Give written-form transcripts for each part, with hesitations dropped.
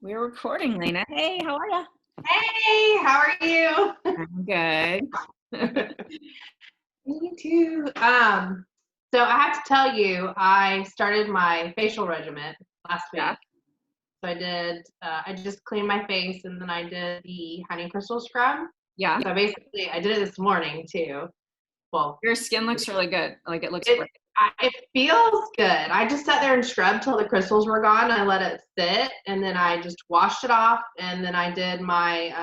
We're recording, Lena. Hey, how are you? Hey, how are you? I'm good. Me too. So I have to tell you, I started my facial regimen last Yeah. week. So I just cleaned my face and then I did the honey crystal scrub. Yeah. So I did it this morning too. Well, Your skin looks really good. Like it looks it great. it feels good. I just sat there and scrubbed till the crystals were gone. I let it sit and then I just washed it off and then I did my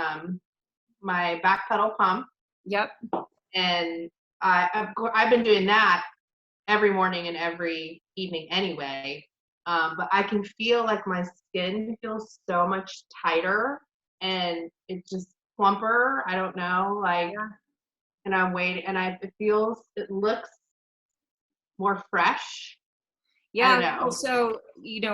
back pedal pump. Yep. And I've been doing that every morning and every evening anyway. But I can feel like my skin feels so much tighter and it's just plumper. I don't know, like, Yeah. and it looks more fresh. I don't Yeah. know. So,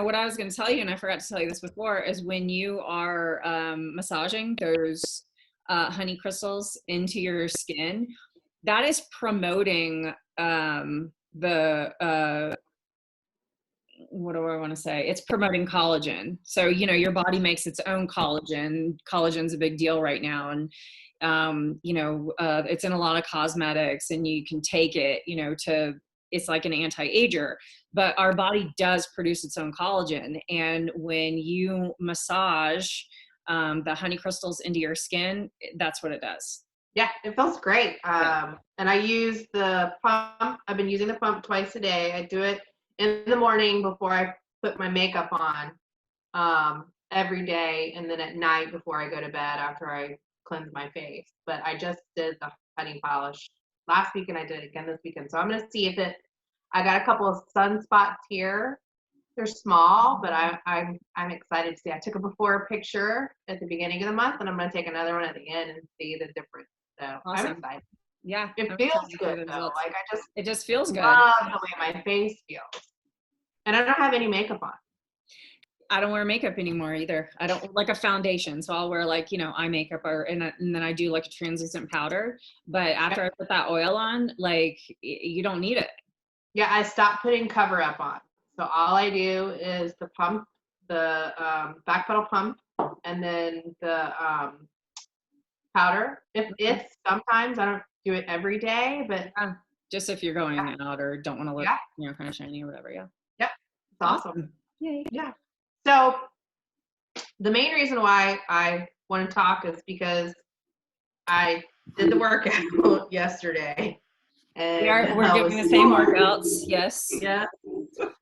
what I was going to tell you, and I forgot to tell you this before, is when you are massaging those honey crystals into your skin, that is promoting the what do I want to say? It's promoting collagen. So, your body makes its own collagen. Collagen's a big deal right now. And, it's in a lot of cosmetics and you can take it, it's like an anti-ager, but our body does produce its own collagen. And when you massage the honey crystals into your skin, that's what it does. Yeah, it feels great. Yeah. And I use the pump. I've been using the pump twice a day. I do it in the morning before I put my makeup on, every day, and then at night before I go to bed after I cleanse my face. But I just did the honey polish last week, and I did it again this weekend. So I'm gonna see if it. I got a couple of sunspots here. They're small, but I'm excited to see. I took a before picture at the beginning of the month, and I'm gonna take another one at the end and see the difference. So I'm Awesome. excited. Yeah. It I'm feels excited for good the though. results. Like I just It just feels good. love the way my face feels, and I don't have any makeup on. I don't wear makeup anymore either. I don't like a foundation. So I'll wear eye makeup and then I do like a translucent powder. But after I put that oil on, like you don't need it. Yeah, I stopped putting cover up on. So all I do is the pump, the back pedal pump, and then the powder. If sometimes I don't do it every day, but Yeah. Just if you're going out or don't want to look, yeah, kind of shiny or whatever. Yeah. yep, it's awesome. Yay. Yeah. So the main reason why I want to talk is because I did the workout yesterday, and We're doing the same workouts. Yes. yeah. Oh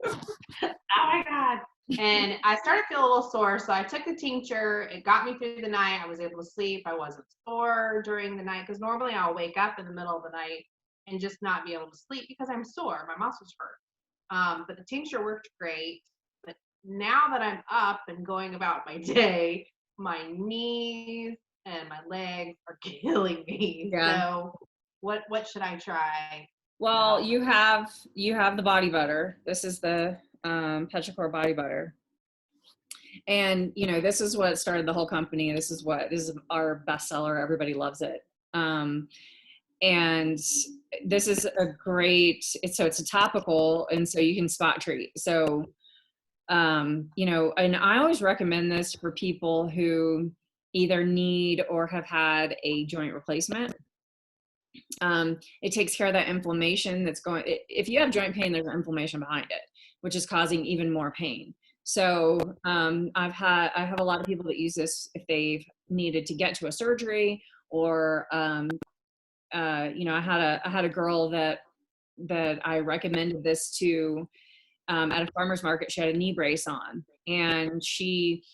my God. And I started to feel a little sore. So I took the tincture. It got me through the night. I was able to sleep. I wasn't sore during the night because normally I'll wake up in the middle of the night and just not be able to sleep because I'm sore. My muscles hurt. But the tincture worked great. But now that I'm up and going about my day, my knees and my legs are killing me. Yeah. So what should I try? Well, you have the body butter. This is the Petrichor body butter. And this is what started the whole company. This is our bestseller. Everybody loves it. And this is a great, it's a topical, and so you can spot treat. So, and I always recommend this for people who either need or have had a joint replacement. It takes care of that inflammation that's going, if you have joint pain, there's inflammation behind it, which is causing even more pain. So I have a lot of people that use this if they've needed to get to a surgery or I had a girl that I recommended this to at a farmer's market. She had a knee brace on, and she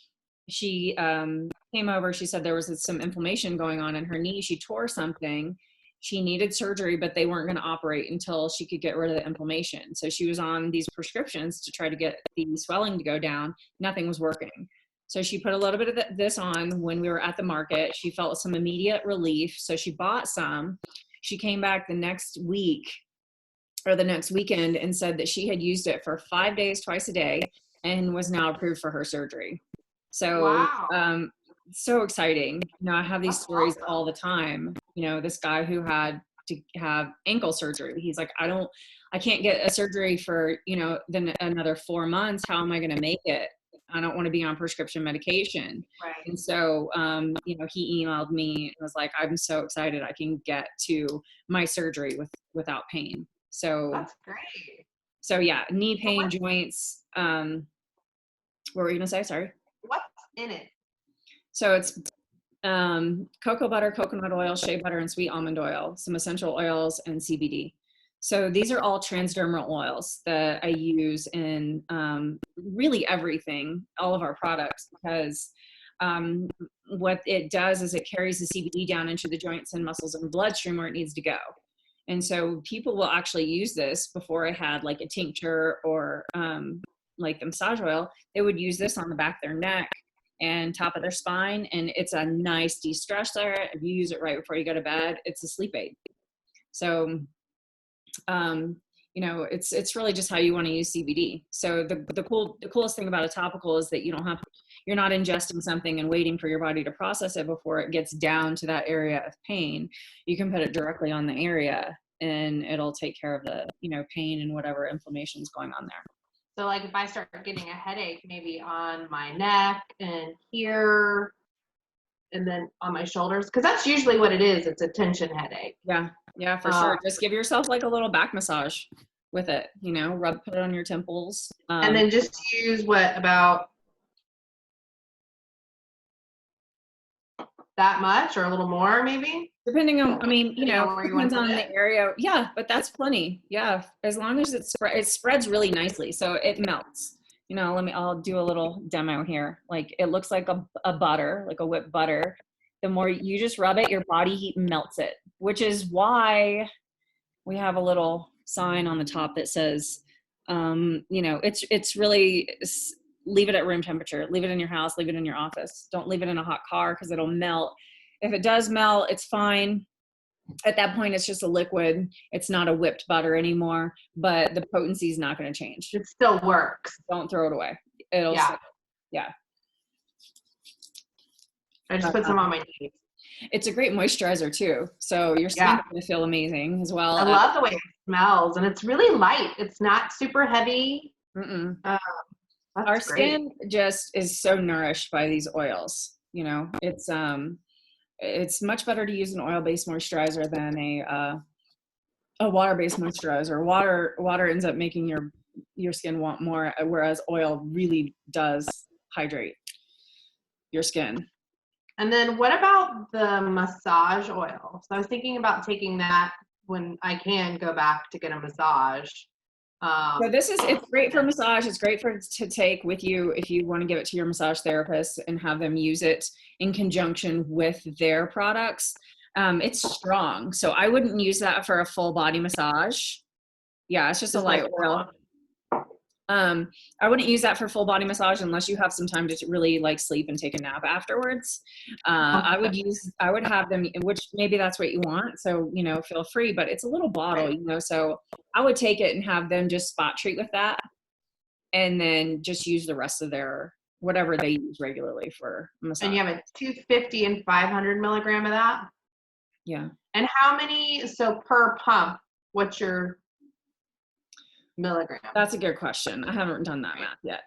came over. She said there was some inflammation going on in her knee. She tore something. She needed surgery, but they weren't going to operate until she could get rid of the inflammation. So she was on these prescriptions to try to get the swelling to go down. Nothing was working. So she put a little bit of this on when we were at the market. She felt some immediate relief. So she bought some. She came back the next week or the next weekend and said that she had used it for 5 days, twice a day, and was now approved for her surgery. So, Wow. so exciting. I have these stories all the time. This guy who had to have ankle surgery. He's like, I can't get a surgery for, then another 4 months. How am I going to make it? I don't want to be on prescription medication. Right. And so, you know, he emailed me and was like, I'm so excited I can get to my surgery without pain. So That's great. so yeah, knee So pain, joints. What were you gonna say? Sorry. what's in it? So it's cocoa butter, coconut oil, shea butter, and sweet almond oil, some essential oils, and CBD. So these are all transdermal oils that I use in really everything, all of our products, because what it does is it carries the CBD down into the joints and muscles and bloodstream where it needs to go. And so people will actually use this. Before I had like a tincture or like the massage oil, they would use this on the back of their neck and top of their spine, and it's a nice de-stressor. If you use it right before you go to bed, it's a sleep aid. So you know, it's really just how you want to use CBD. So the coolest thing about a topical is that you're not ingesting something and waiting for your body to process it before it gets down to that area of pain. You can put it directly on the area and it'll take care of the, you know, pain and whatever inflammation is going on there. So like if I start getting a headache, maybe on my neck and here, and then on my shoulders, because that's usually what it is. It's a tension headache. Yeah, for sure. Just give yourself like a little back massage with it, you know, put it on your temples. And then just use what, about that much or a little more maybe? Depending on, I mean, you know, where you depends want on the area. Yeah, but that's plenty. Yeah, as long as it spreads really nicely, so it melts. You know, I'll do a little demo here. Like it looks like a butter, like a whipped butter. The more you just rub it, your body heat melts it, which is why we have a little sign on the top that says, you know, it's really, leave it at room temperature. Leave it in your house. Leave it in your office. Don't leave it in a hot car because it'll melt. If it does melt, it's fine. At that point, it's just a liquid. It's not a whipped butter anymore, but the potency is not going to change. It still works. Don't throw it away. It'll, yeah. I just put some on my knees. It's a great moisturizer too. So your skin's going to feel amazing as well. I love the way it smells, and it's really light. It's not super heavy. Our skin just is so nourished by these oils. You know, it's much better to use an oil-based moisturizer than a water-based moisturizer. Water ends up making your skin want more, whereas oil really does hydrate your skin. And then what about the massage oil? So I was thinking about taking that when I can go back to get a massage. So it's great for massage. It's great to take with you if you want to give it to your massage therapist and have them use it in conjunction with their products. It's strong, so I wouldn't use that for a full body massage. Yeah, it's just a light oil. I wouldn't use that for full body massage unless you have some time to really like sleep and take a nap afterwards. I would have them, which maybe that's what you want. So, you know, feel free, but it's a little bottle, you know, so I would take it and have them just spot treat with that and then just use the rest of their, whatever they use regularly for massage. And you have a 250 and 500 milligram of that? Yeah. And how many, so per pump, what's your milligram? That's a good question. I haven't done that math yet.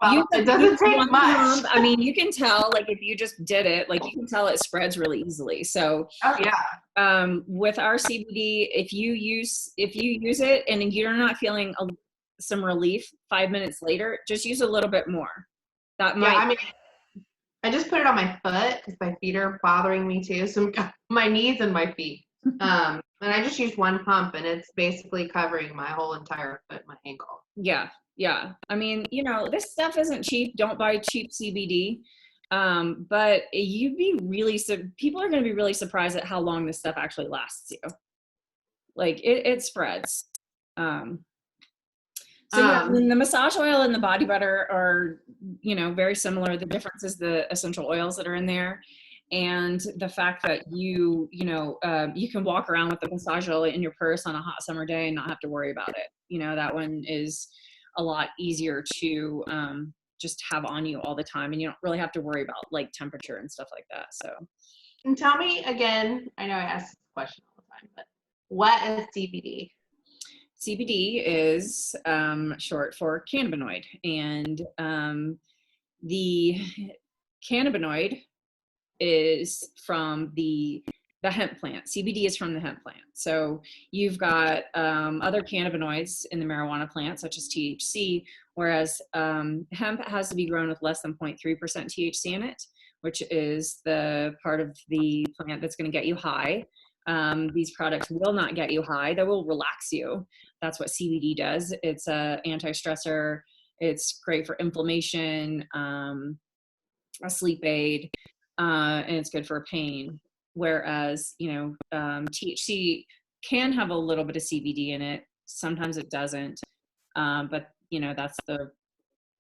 Well, it doesn't take much. I mean, you can tell, like, if you just did it, like, you can tell it spreads really easily. So, with our CBD, if you use it and you're not feeling some relief 5 minutes later, just use a little bit more. That might. I mean, I just put it on my foot because my feet are bothering me too. So my knees and my feet. And I just use one pump and it's basically covering my whole entire foot, my ankle. Yeah. I mean, you know, this stuff isn't cheap. Don't buy cheap CBD. But people are going to be really surprised at how long this stuff actually lasts you. Like it spreads. The massage oil and the body butter are, you know, very similar. The difference is the essential oils that are in there. And the fact that you can walk around with the massage oil in your purse on a hot summer day and not have to worry about it. You know, that one is a lot easier to just have on you all the time. And you don't really have to worry about like temperature and stuff like that. So. And tell me again, I know I ask this question all the time, but what is CBD? CBD is short for cannabinoid, and the cannabinoid is from the hemp plant. CBD is from the hemp plant. So you've got other cannabinoids in the marijuana plant, such as THC, whereas hemp has to be grown with less than 0.3% THC in it, which is the part of the plant that's going to get you high. These products will not get you high. They will relax you. That's what CBD does. It's a anti-stressor. It's great for inflammation, a sleep aid, and it's good for pain. Whereas, THC can have a little bit of CBD in it. Sometimes it doesn't. But, that's the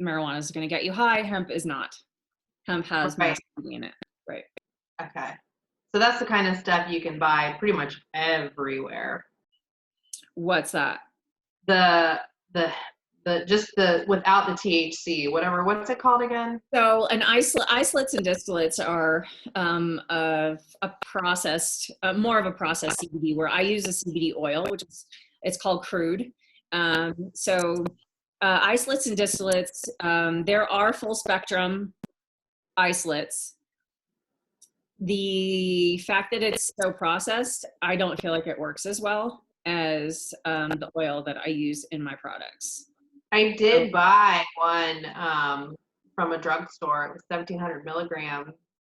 marijuana is going to get you high. Hemp is not. Hemp has more CBD in it. Right. Okay. So that's the kind of stuff you can buy pretty much everywhere. What's that? Just the without the THC, whatever. What's it called again? So, an isolates and distillates are a processed, more of a processed CBD. Where I use a CBD oil, it's called crude. Isolates and distillates. There are full spectrum isolates. The fact that it's so processed, I don't feel like it works as well as the oil that I use in my products. I did buy one from a drugstore. It was 1,700 milligrams.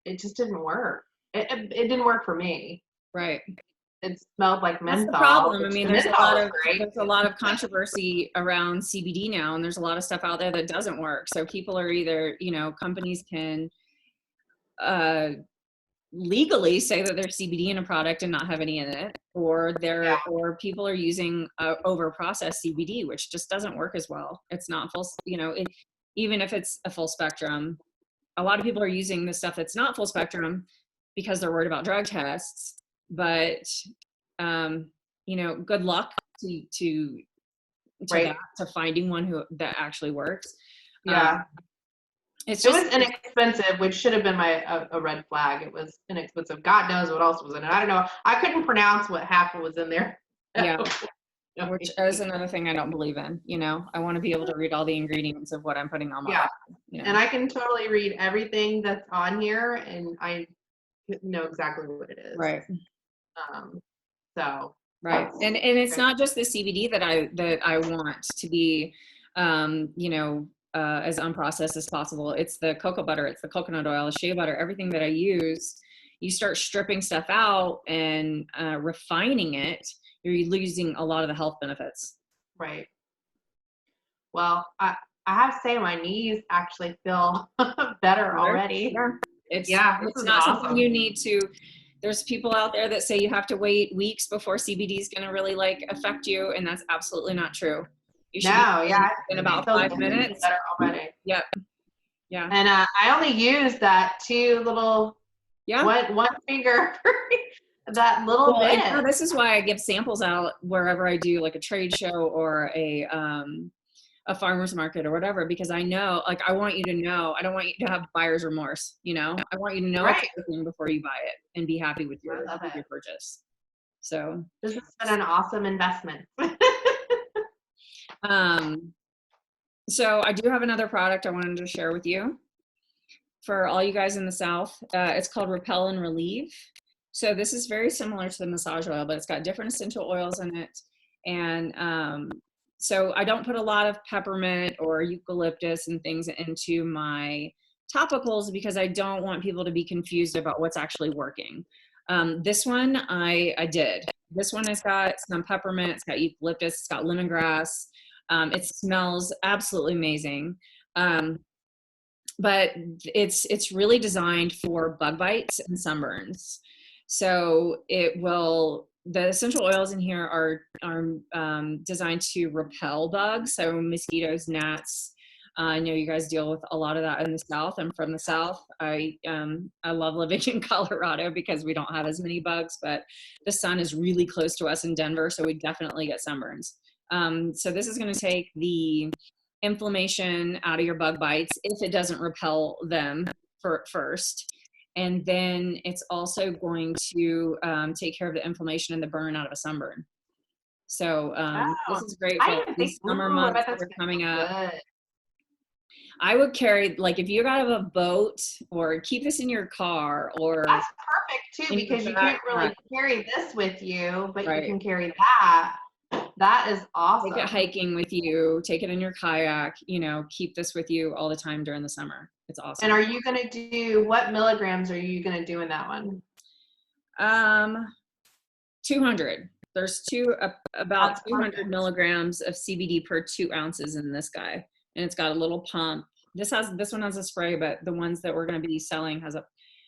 It just didn't work. It didn't work for me. Right. It smelled like menthol. That's the problem. I mean, there's a lot of controversy around CBD now, and there's a lot of stuff out there that doesn't work. So people are either, companies can legally say that there's CBD in a product and not have any in it, or people are using over processed CBD, which just doesn't work as well. It's not full, even if it's a full spectrum. A lot of people are using the stuff that's not full spectrum because they're worried about drug tests. But good luck to finding one that actually works. Yeah. It was inexpensive, which should have been a red flag. It was inexpensive. God knows what else was in it. I don't know. I couldn't pronounce what half was in there. Yeah. Which is another thing I don't believe in. I want to be able to read all the ingredients of what I'm putting on my body. And I can totally read everything that's on here, and I know exactly what it is. Right. Right. And it's not just the CBD that I want to be, as unprocessed as possible. It's the cocoa butter, it's the coconut oil, the shea butter, everything that I use. You start stripping stuff out and refining it, you're losing a lot of the health benefits. Right. Well, I have to say my knees actually feel better already. Yeah. It's not awesome. Something you need to. There's people out there that say you have to wait weeks before CBD is going to really affect you, and that's absolutely not true. You should in about 5 minutes. Better already. Yep. Yeah. And I only use that one finger, that little bit. And this is why I give samples out wherever I do a trade show or a farmer's market or whatever, because I know, I want you to know, I don't want you to have buyer's remorse. I want you to know it's everything before you buy it and be happy with your purchase. So this has been an awesome investment. So I do have another product I wanted to share with you for all you guys in the South. It's called Repel and Relieve. So this is very similar to the massage oil, but it's got different essential oils in it. And so I don't put a lot of peppermint or eucalyptus and things into my topicals because I don't want people to be confused about what's actually working. This one I did. This one has got some peppermint, it's got eucalyptus, it's got lemongrass. It smells absolutely amazing. But it's really designed for bug bites and sunburns. So the essential oils in here are designed to repel bugs. So mosquitoes, gnats. I know you guys deal with a lot of that in the South. I'm from the South. I love living in Colorado because we don't have as many bugs, but the sun is really close to us in Denver, so we definitely get sunburns. So this is going to take the inflammation out of your bug bites if it doesn't repel them first. And then it's also going to take care of the inflammation and the burn out of a sunburn. So this Oh, is great I for didn't think. these summer Ooh, I months bet that that's are gonna coming feel up. good. I would carry, like, if you got a boat, or keep this in your car or That's perfect too, in your because you can't backpack, really carry this with you, but you right? can carry that. That is Take it awesome. hiking with you, take it in your kayak, you know, keep this with you all the time during the summer. It's And awesome. are you gonna do, what milligrams are you gonna do in that one? Um, 200. There's about That's 200 perfect. milligrams of CBD per 2 ounces in this guy, and it's got a little pump. This one has a spray, but the ones that we're going to be selling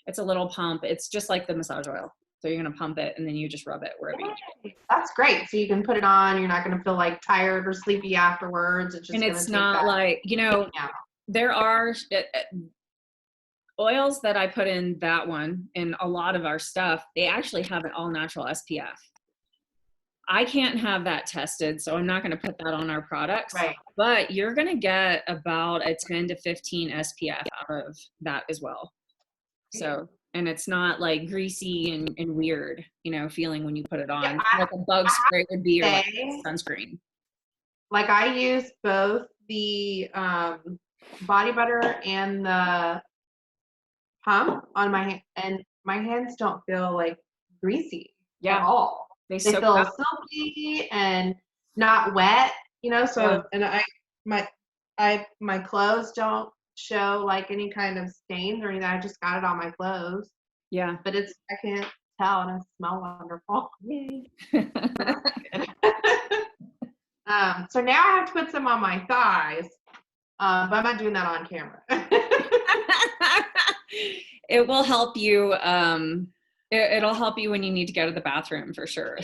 it's a little pump. It's just like the massage oil. So you're going to pump it and then you just rub it wherever you need. Yay. That's great. So you can put it on. You're not gonna feel like tired or sleepy afterwards. It's And just gonna it's take not that like, pain out. there are oils that I put in that one in a lot of our stuff. They actually have an all natural SPF. I can't have that tested, so I'm not going to put that on our products. Right. But you're going to get about a 10 to 15 SPF out of that as well. So, and it's not like greasy and weird, you know, feeling when you put it Yeah, on. Like a bug I have spray would be, or to like say, sunscreen. like I use both the body butter and the pump on my hand, and my hands don't feel like greasy at Yeah, all. they They soak feel up. silky and not wet, you know. Yeah, So, and my my clothes don't show like any kind of stains or anything. I just got it on my clothes, yeah. but I can't tell, and it smells wonderful. Yay. So now I have to put some on my thighs, but I'm not doing that on camera. It will help you. It'll help you when you need to go to the bathroom for sure.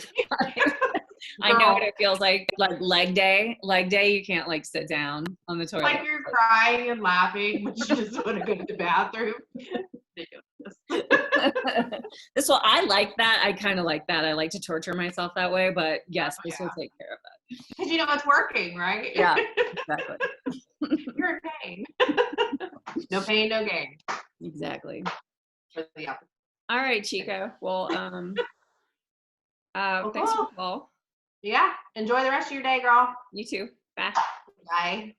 I know what Girl, it feels like leg day. Leg day, you can't like sit down on the toilet. like you're crying and laughing, but you just want to go to the bathroom. This will, I like that. I kind of like that. I like to torture myself that way, but yes, Oh, this will yeah. take care of that. Because you know it's working, right? Yeah, exactly. You're in pain. No pain, no gain. Exactly. For the opposite. All right, Chico. Well, Well, thanks for cool. the call. Yeah. Enjoy the rest of your day, girl. You too. Bye. Bye.